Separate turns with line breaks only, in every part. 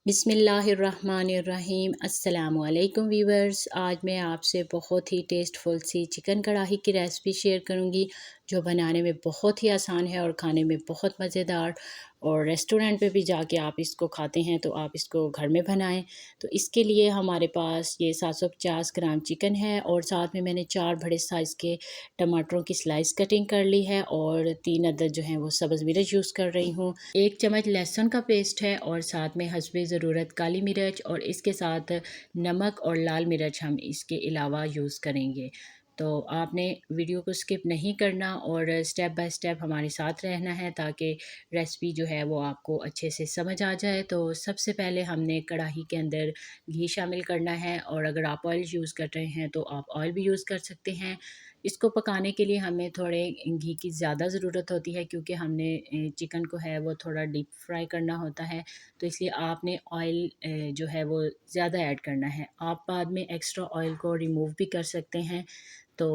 बिस्मिल्लाहिर्रहमानिर्रहीम अस्सलामुअलैकुम वीवर्स। आज मैं आपसे बहुत ही टेस्टफुल सी चिकन कढ़ाई की रेसिपी शेयर करूंगी जो बनाने में बहुत ही आसान है और खाने में बहुत मज़ेदार। और रेस्टोरेंट पे भी जाके आप इसको खाते हैं तो आप इसको घर में बनाएं। तो इसके लिए हमारे पास ये 750 ग्राम चिकन है और साथ में मैंने 4 बड़े साइज़ के टमाटरों की स्लाइस कटिंग कर ली है और 3 अदद जो हैं वो सब्ज़ मिर्च यूज़ कर रही हूँ। 1 चम्मच लहसुन का पेस्ट है और साथ में हस्बे ज़रूरत काली मिर्च और इसके साथ नमक और लाल मिर्च हम इसके अलावा यूज़ करेंगे। तो आपने वीडियो को स्किप नहीं करना और स्टेप बाय स्टेप हमारे साथ रहना है ताकि रेसिपी जो है वो आपको अच्छे से समझ आ जाए। तो सबसे पहले हमने कढ़ाई के अंदर घी शामिल करना है और अगर आप ऑयल यूज़ कर रहे हैं तो आप ऑयल भी यूज़ कर सकते हैं। इसको पकाने के लिए हमें थोड़े घी की ज़्यादा ज़रूरत होती है क्योंकि हमने चिकन को है वो थोड़ा डीप फ्राई करना होता है। तो इसलिए आपने ऑयल जो है वो ज़्यादा ऐड करना है। आप बाद में एक्स्ट्रा ऑयल को रिमूव भी कर सकते हैं। तो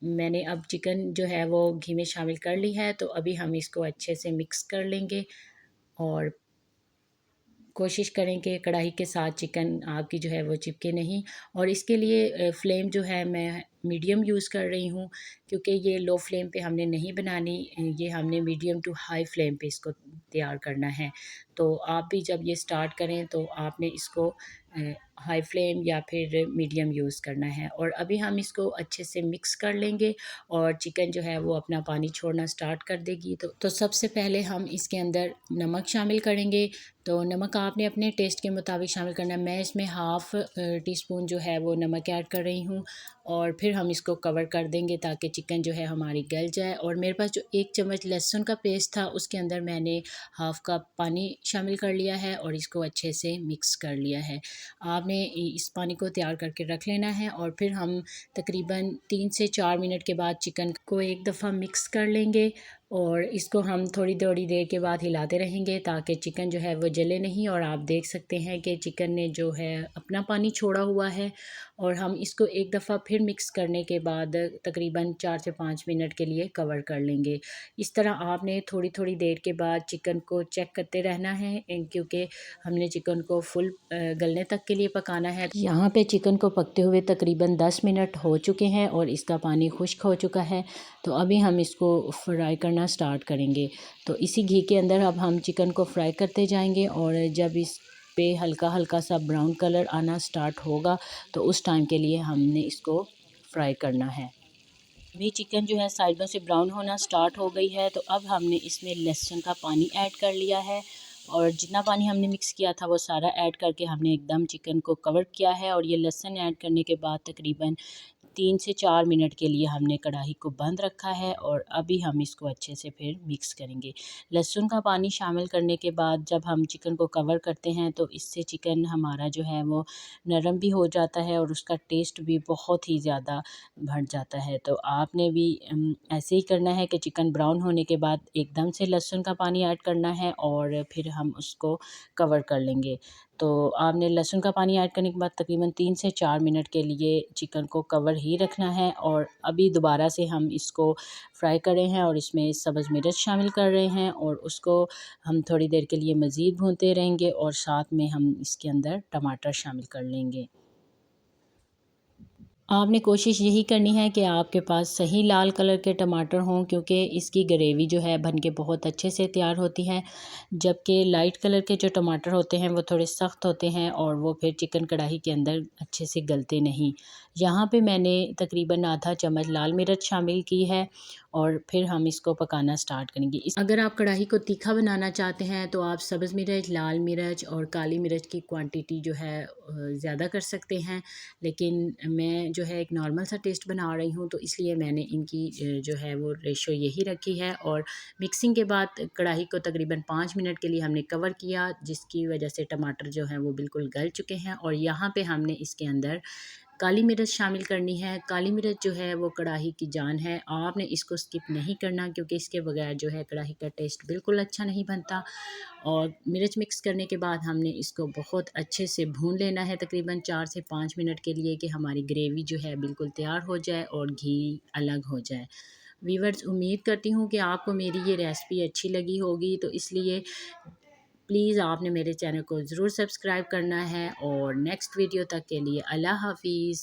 मैंने अब चिकन जो है वो घी में शामिल कर ली है, तो अभी हम इसको अच्छे से मिक्स कर लेंगे और कोशिश करें कि कढ़ाई के साथ चिकन आपकी जो है वो चिपके नहीं। और इसके लिए फ्लेम जो है मैं मीडियम यूज़ कर रही हूँ क्योंकि ये लो फ्लेम पे हमने नहीं बनानी, ये हमने मीडियम टू हाई फ्लेम पे इसको तैयार करना है। तो आप भी जब ये स्टार्ट करें तो आपने इसको हाई फ्लेम या फिर मीडियम यूज़ करना है। और अभी हम इसको अच्छे से मिक्स कर लेंगे और चिकन जो है वो अपना पानी छोड़ना स्टार्ट कर देगी। तो सबसे पहले हम इसके अंदर नमक शामिल करेंगे। तो नमक आपने अपने टेस्ट के मुताबिक शामिल करना है। मैं इसमें हाफ़ टी स्पून जो है वो नमक ऐड कर रही हूँ और फिर हम इसको कवर कर देंगे ताकि चिकन जो है हमारी गल जाए। और मेरे पास जो 1 चम्मच लहसुन का पेस्ट था उसके अंदर मैंने हाफ़ कप पानी शामिल कर लिया है और इसको अच्छे से मिक्स कर लिया है। आपने इस पानी को तैयार करके रख लेना है और फिर हम तकरीबन 3 से 4 मिनट के बाद चिकन को एक दफ़ा मिक्स कर लेंगे और इसको हम थोड़ी देर के बाद हिलाते रहेंगे ताकि चिकन जो है वो जले नहीं। और आप देख सकते हैं कि चिकन ने जो है अपना पानी छोड़ा हुआ है। और हम इसको एक दफ़ा फिर मिक्स करने के बाद तकरीबन 4 से 5 मिनट के लिए कवर कर लेंगे। इस तरह आपने थोड़ी देर के बाद चिकन को चेक करते रहना है क्योंकि हमने चिकन को फुल गलने तक के लिए पकाना है। यहाँ पे चिकन को पकते हुए तकरीबन 10 मिनट हो चुके हैं और इसका पानी खुश्क हो चुका है। तो अभी हम इसको फ्राई करना स्टार्ट करेंगे। तो इसी घी के अंदर अब हम चिकन को फ्राई करते जाएंगे और जब इस पे हल्का हल्का सा ब्राउन कलर आना स्टार्ट होगा तो उस टाइम के लिए हमने इसको फ्राई करना है। अभी चिकन जो है साइडों से ब्राउन होना स्टार्ट हो गई है। तो अब हमने इसमें लहसुन का पानी ऐड कर लिया है और जितना पानी हमने मिक्स किया था वो सारा ऐड करके हमने एकदम चिकन को कवर किया है। और ये लहसुन ऐड करने के बाद तकरीबन 3 से 4 मिनट के लिए हमने कढ़ाई को बंद रखा है और अभी हम इसको अच्छे से फिर मिक्स करेंगे। लहसुन का पानी शामिल करने के बाद जब हम चिकन को कवर करते हैं तो इससे चिकन हमारा जो है वो नरम भी हो जाता है और उसका टेस्ट भी बहुत ही ज़्यादा बढ़ जाता है। तो आपने भी ऐसे ही करना है कि चिकन ब्राउन होने के बाद एकदम से लहसुन का पानी ऐड करना है और फिर हम उसको कवर कर लेंगे। तो आपने लहसुन का पानी ऐड करने के बाद तकरीबन 3 से 4 मिनट के लिए चिकन को कवर ही रखना है। और अभी दोबारा से हम इसको फ्राई कर रहे हैं और इसमें सब्ज़ मिर्च शामिल कर रहे हैं और उसको हम थोड़ी देर के लिए मज़ीद भूनते रहेंगे और साथ में हम इसके अंदर टमाटर शामिल कर लेंगे। आपने कोशिश यही करनी है कि आपके पास सही लाल कलर के टमाटर हों क्योंकि इसकी ग्रेवी जो है बन के बहुत अच्छे से तैयार होती है। जबकि लाइट कलर के जो टमाटर होते हैं वो थोड़े सख्त होते हैं और वो फिर चिकन कढ़ाई के अंदर अच्छे से गलते नहीं। यहाँ पे मैंने तकरीबन आधा चम्मच लाल मिर्च शामिल की है और फिर हम इसको पकाना स्टार्ट करेंगे। अगर आप कढ़ाई को तीखा बनाना चाहते हैं तो आप सब्ज़ मिर्च, लाल मिर्च और काली मिर्च की क्वांटिटी जो है ज़्यादा कर सकते हैं। लेकिन मैं जो है एक नॉर्मल सा टेस्ट बना रही हूँ तो इसलिए मैंने इनकी जो है वो रेशो यही रखी है। और मिक्सिंग के बाद कढ़ाई को तकरीबन 5 मिनट के लिए हमने कवर किया जिसकी वजह से टमाटर जो हैं वो बिल्कुल गल चुके हैं। और यहाँ पे हमने इसके अंदर काली मिर्च शामिल करनी है। काली मिर्च जो है वो कढ़ाई की जान है, आपने इसको स्किप नहीं करना क्योंकि इसके बगैर जो है कढ़ाई का टेस्ट बिल्कुल अच्छा नहीं बनता। और मिर्च मिक्स करने के बाद हमने इसको बहुत अच्छे से भून लेना है तकरीबन 4 से 5 मिनट के लिए कि हमारी ग्रेवी जो है बिल्कुल तैयार हो जाए और घी अलग हो जाए। वीवर्स, उम्मीद करती हूँ कि आपको मेरी ये रेसिपी अच्छी लगी होगी। तो इसलिए प्लीज़ आपने मेरे चैनल को ज़रूर सब्सक्राइब करना है। और नेक्स्ट वीडियो तक के लिए अल्लाह हाफ़िज़।